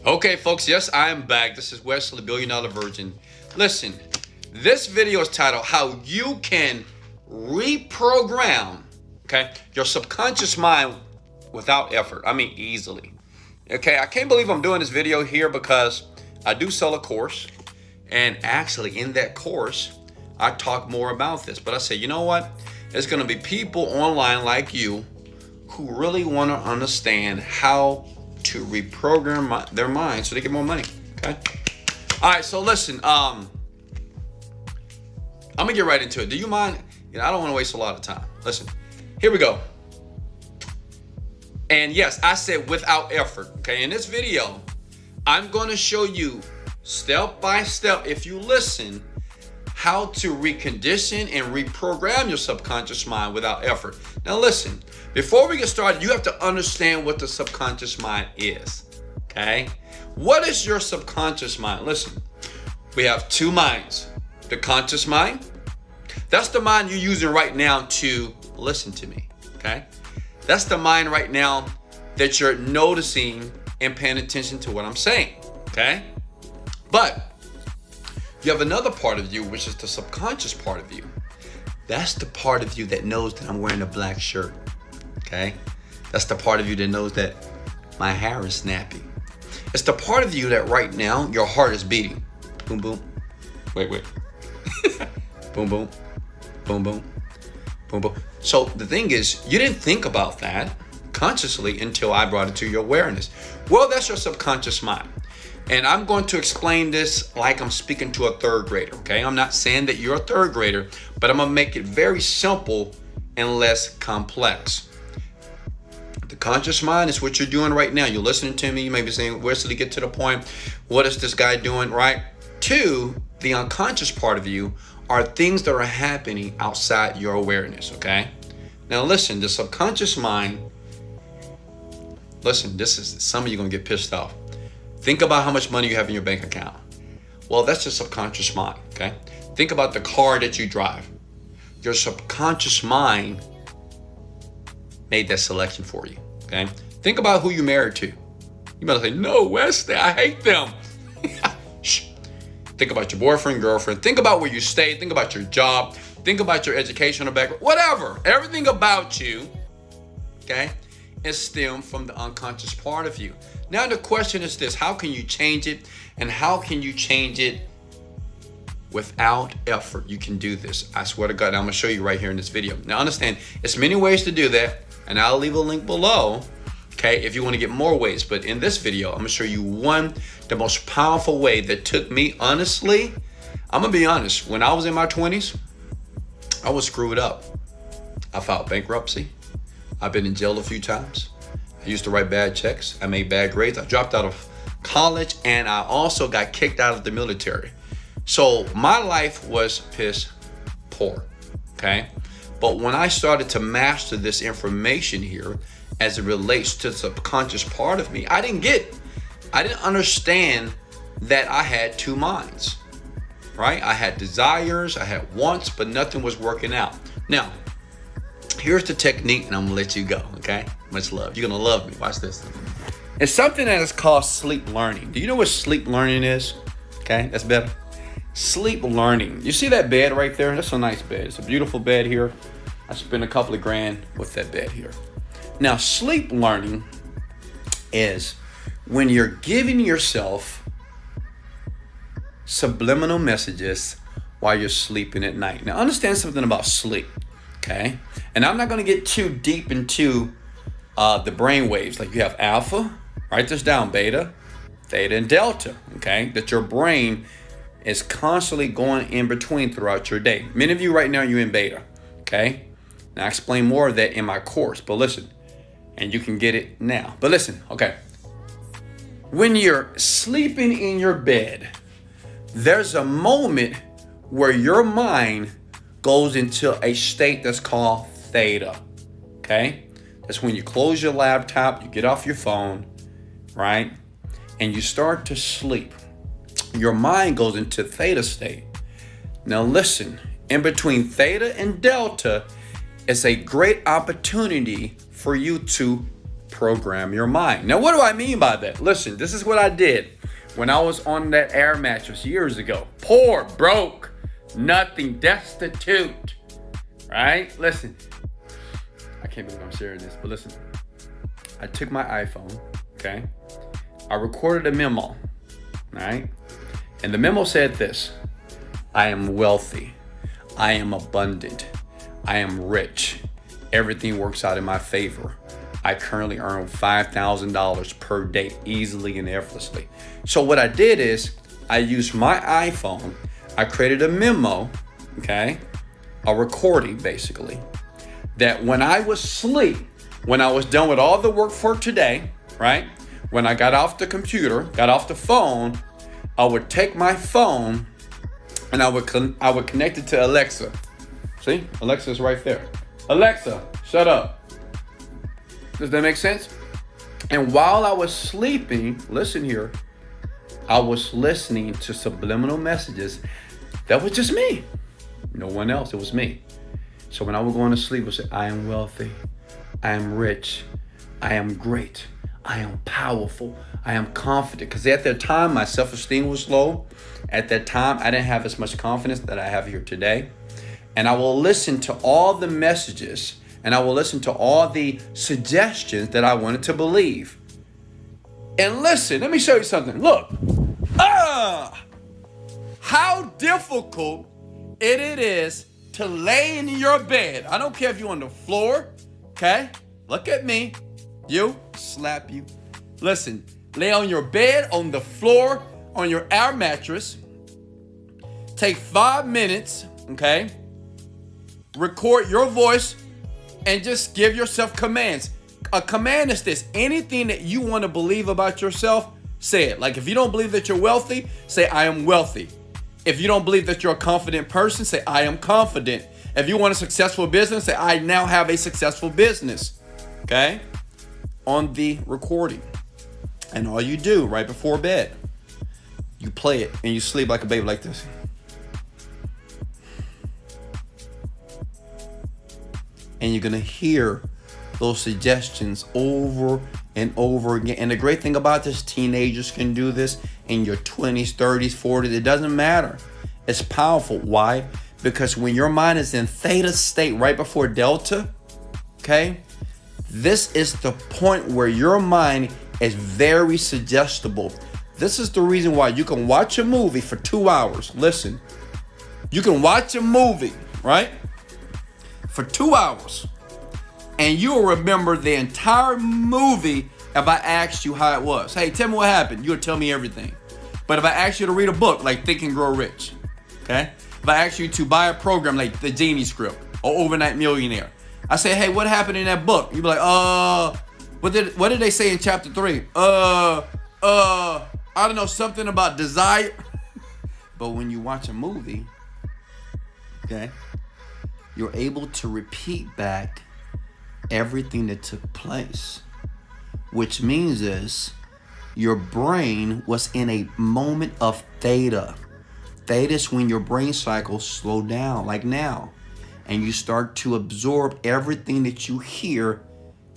Okay, folks, yes, I am back. This is Wesley, Billion Dollar Virgin. Listen, this video is titled How You Can Reprogram, okay, your subconscious mind without effort. I mean, easily. Okay, I can't believe I'm doing this video here because I do sell a course. And actually, in that course, I talk more about this. But I say, you know what? There's going to be people online like you who really want to understand how to reprogram their mind so they get more money. Okay. All right. So listen, I'm gonna get right into it. Do you mind? I don't want to waste a lot of time. Listen, here we go. And yes, I said without effort. Okay. In this video, I'm going to show you step by step, if you listen, how to recondition and reprogram your subconscious mind without effort. Now listen, before we get started, you have to understand what the subconscious mind is, okay? What is your subconscious mind? Listen, we have two minds. The conscious mind, that's the mind you're using right now to listen to me, okay? That's the mind right now that you're noticing and paying attention to what I'm saying, okay? But you have another part of you, which is the subconscious part of you. That's the part of you that knows that I'm wearing a black shirt, okay? That's the part of you that knows that my hair is snappy. It's the part of you that right now, your heart is beating. Boom, boom. Wait. Boom, boom. Boom, boom. Boom, boom. So the thing is, you didn't think about that consciously until I brought it to your awareness. Well, that's your subconscious mind. And I'm going to explain this like I'm speaking to a third grader, okay? I'm not saying that you're a third grader, but I'm gonna make it very simple and less complex. The conscious mind is what you're doing right now. You're listening to me. You may be saying, Wesley, get to the point. What is this guy doing, right? Two, the unconscious part of you are things that are happening outside your awareness, okay? Now listen, the subconscious mind, listen, some of you gonna get pissed off. Think about how much money you have in your bank account. Well, that's your subconscious mind, okay? Think about the car that you drive. Your subconscious mind made that selection for you, okay? Think about who you married to. You might say, no, Wesley, I hate them. Shh. Think about your boyfriend, girlfriend. Think about where you stay. Think about your job. Think about your educational background. Whatever. Everything about you, okay, is stemmed from the unconscious part of you. Now the question is this: how can you change it? And how can you change it without effort? You can do this. I swear to God, I'm gonna show you right here in this video. Now understand, it's many ways to do that, and I'll leave a link below, okay, if you want to get more ways. But in this video, I'm gonna show you the most powerful way that took me, honestly, I'm gonna be honest, when I was in my 20s, I was screwed up. I filed bankruptcy. I've been in jail a few times. I used to write bad checks. I made bad grades. I dropped out of college, and I also got kicked out of the military. So my life was piss poor, okay? But when I started to master this information here as it relates to the subconscious part of me, I didn't understand that I had two minds, right? I had desires, I had wants, but nothing was working out. Now, here's the technique, and I'm gonna let you go, okay? Much love. You're gonna love me. Watch this. It's something that is called sleep learning. Do you know what sleep learning is? Okay, that's better. Sleep learning. You see that bed right there? That's a nice bed. It's a beautiful bed here. I spent a couple of grand with that bed here. Now, sleep learning is when you're giving yourself subliminal messages while you're sleeping at night. Now, understand something about sleep. Okay, and I'm not going to get too deep into the brain waves. Like you have alpha, write this down, beta, theta, and delta. Okay, that your brain is constantly going in between throughout your day. Many of you right now, you're in beta. Okay, now I explain more of that in my course, but listen, and you can get it now. But listen, okay, when you're sleeping in your bed, there's a moment where your mind goes into a state that's called theta, okay? That's when you close your laptop, you get off your phone, right? And you start to sleep. Your mind goes into theta state. Now listen, in between theta and delta, it's a great opportunity for you to reprogram your mind. Now, what do I mean by that? Listen, this is what I did when I was on that air mattress years ago. Poor, broke, nothing, destitute, right? Listen, I can't believe I'm sharing this, but listen. I took my iPhone, okay? I recorded a memo, right? And the memo said this: I am wealthy. I am abundant. I am rich. Everything works out in my favor. I currently earn $5,000 per day easily and effortlessly. So what I did is I used my iPhone. I created a memo, okay? A recording basically, that when I was asleep, when I was done with all the work for today, right? When I got off the computer, got off the phone, I would take my phone and I would connect it to Alexa. See, Alexa's right there. Alexa, shut up. Does that make sense? And while I was sleeping, listen here, I was listening to subliminal messages. That was just me. No one else, it was me. So when I was going to sleep, I would say, I am wealthy. I am rich. I am great. I am powerful. I am confident. Because at that time, my self-esteem was low. At that time, I didn't have as much confidence that I have here today. And I will listen to all the messages and I will listen to all the suggestions that I wanted to believe. And listen, let me show you something. Look. How difficult it is to lay in your bed. I don't care if you're on the floor. Okay, look at me. You, slap you. Listen, lay on your bed, on the floor, on your air mattress. Take 5 minutes, okay? Record your voice and just give yourself commands. A command is this: anything that you want to believe about yourself, say it. Like if you don't believe that you're wealthy, say I am wealthy. If you don't believe that you're a confident person, say I am confident. If you want a successful business, say I now have a successful business. Okay? On the recording. And all you do right before bed, you play it and you sleep like a baby like this. And you're going to hear those suggestions over and over again. And the great thing about this, teenagers can do this in your 20s, 30s, 40s. It doesn't matter. It's powerful. Why? Because when your mind is in theta state right before delta, okay, this is the point where your mind is very suggestible. This is the reason why you can watch a movie for 2 hours. Listen, you can watch a movie, right, for 2 hours, and you'll remember the entire movie if I asked you how it was. Hey, tell me what happened. You'll tell me everything. But if I asked you to read a book like Think and Grow Rich, okay? If I asked you to buy a program like The Genie Script or Overnight Millionaire, I say, hey, what happened in that book? You'd be like, what did they say in chapter 3? I don't know, something about desire. But when you watch a movie, okay, you're able to repeat back everything that took place, which means is your brain was in a moment of theta. Theta is when your brain cycles slow down, like now, and you start to absorb everything that you hear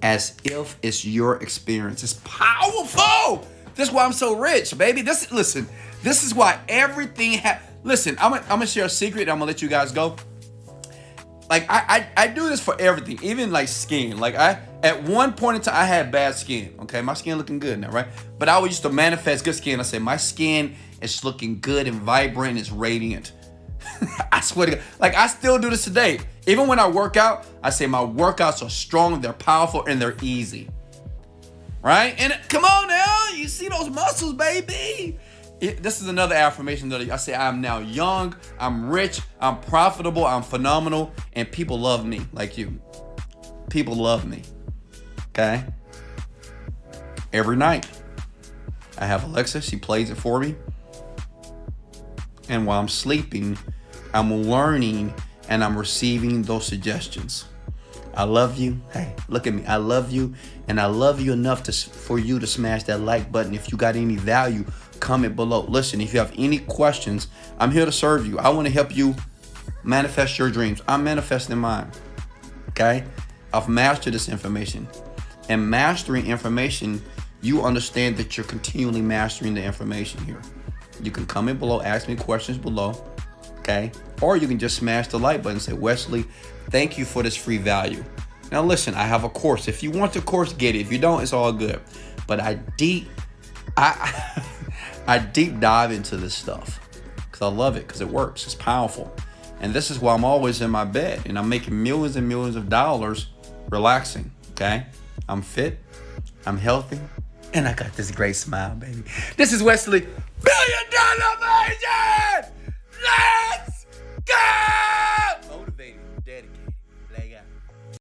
as if it's your experience. It's powerful. This is why I'm so rich, baby. This is why everything listen, I'm gonna share a secret and I'm gonna let you guys go. Like I do this for everything, even like skin. Like at one point in time I had bad skin. Okay, my skin looking good now, right? But I used to manifest good skin. I said my skin is looking good and vibrant, it's radiant. I swear to God, like I still do this today. Even when I work out, I say my workouts are strong, they're powerful, and they're easy. Right? And come on now, you see those muscles, baby. This is another affirmation that I say I'm now young, I'm rich, I'm profitable, I'm phenomenal, and people love me like you. People love me. Okay? Every night, I have Alexa, she plays it for me. And while I'm sleeping, I'm learning and I'm receiving those suggestions. I love you. Hey, look at me. I love you, and I love you enough for you to smash that like button. If you got any value, comment below. Listen, if you have any questions, I'm here to serve you. I want to help you manifest your dreams. I'm manifesting mine. Okay? I've mastered this information. And mastering information, you understand that you're continually mastering the information here. You can comment below, ask me questions below, okay? Or you can just smash the like button and say, Wesley, thank you for this free value. Now listen, I have a course. If you want the course, get it. If you don't, it's all good. But I deep dive into this stuff because I love it, because it works. It's powerful. And this is why I'm always in my bed and I'm making millions and millions of dollars relaxing, okay? I'm fit, I'm healthy, and I got this great smile, baby. This is Wesley, $1 Billion Vision! Let's go!